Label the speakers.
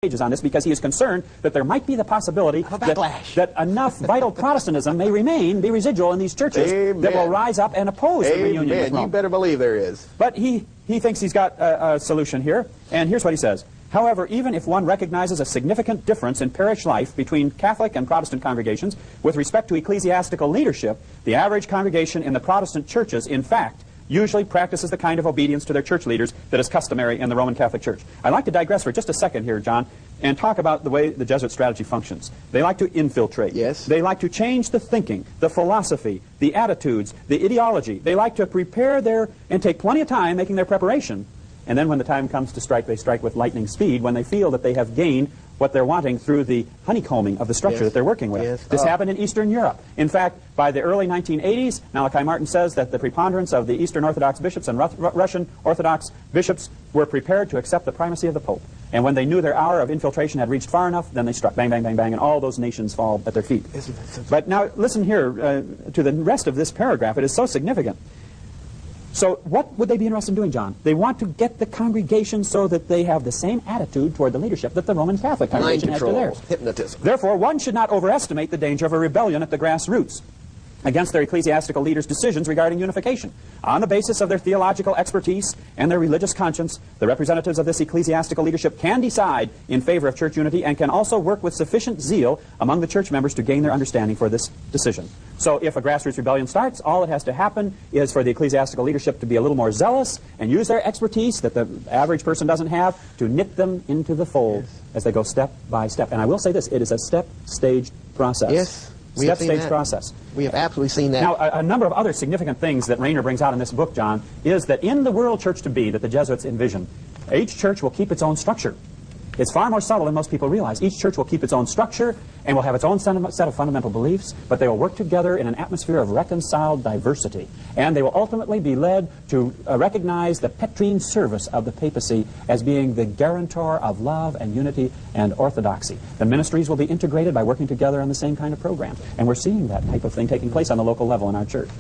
Speaker 1: pages on this because he is concerned that there might be the possibility that enough vital Protestantism may be residual in these churches that will rise up and oppose the reunion with Rome.
Speaker 2: You better believe there is.
Speaker 1: But he thinks he's got a solution here, and here's what he says. However, even if one recognizes a significant difference in parish life between Catholic and Protestant congregations with respect to ecclesiastical leadership, the average congregation in the Protestant churches, in fact, usually practices the kind of obedience to their church leaders that is customary in the Roman Catholic Church. I'd like to digress for just a second here, John, and talk about the way the Jesuit strategy functions. They like to infiltrate.
Speaker 2: Yes.
Speaker 1: They like to change the thinking, the philosophy, the attitudes, the ideology. They like to prepare and take plenty of time making their preparation. And then when the time comes to strike, they strike with lightning speed when they feel that they have gained what they're wanting through the honeycombing of the structure that they're working with. This happened in Eastern Europe. In fact, by the early 1980s, Malachi Martin says that the preponderance of the Eastern Orthodox bishops and Russian Orthodox bishops were prepared to accept the primacy of the Pope. And when they knew their hour of infiltration had reached far enough, then they struck. Bang, bang, bang, bang, and all those nations fall at their feet. But now listen here to the rest of this paragraph. It is so significant. So what would they be interested in doing, John? They want to get the congregation so that they have the same attitude toward the leadership that the Roman Catholic congregation has to theirs.
Speaker 2: Hypnotism.
Speaker 1: Therefore, one should not overestimate the danger of a rebellion at the grassroots against their ecclesiastical leaders' decisions regarding unification. On the basis of their theological expertise and their religious conscience, the representatives of this ecclesiastical leadership can decide in favor of church unity and can also work with sufficient zeal among the church members to gain their understanding for this decision. So if a grassroots rebellion starts, all that has to happen is for the ecclesiastical leadership to be a little more zealous and use their expertise that the average person doesn't have to knit them into the fold as they go step by step. And I will say this, it is a step-staged process.
Speaker 2: Yes.
Speaker 1: Step-stage process.
Speaker 2: We have absolutely seen that.
Speaker 1: Now, a number of other significant things that Rainer brings out in this book, John, is that in the world church to be that the Jesuits envision, each church will keep its own structure. It's far more subtle than most people realize. Each church will keep its own structure and will have its own set of fundamental beliefs, but they will work together in an atmosphere of reconciled diversity. And they will ultimately be led to recognize the Petrine service of the papacy as being the guarantor of love and unity and orthodoxy. The ministries will be integrated by working together on the same kind of program. And we're seeing that type of thing taking place on the local level in our church.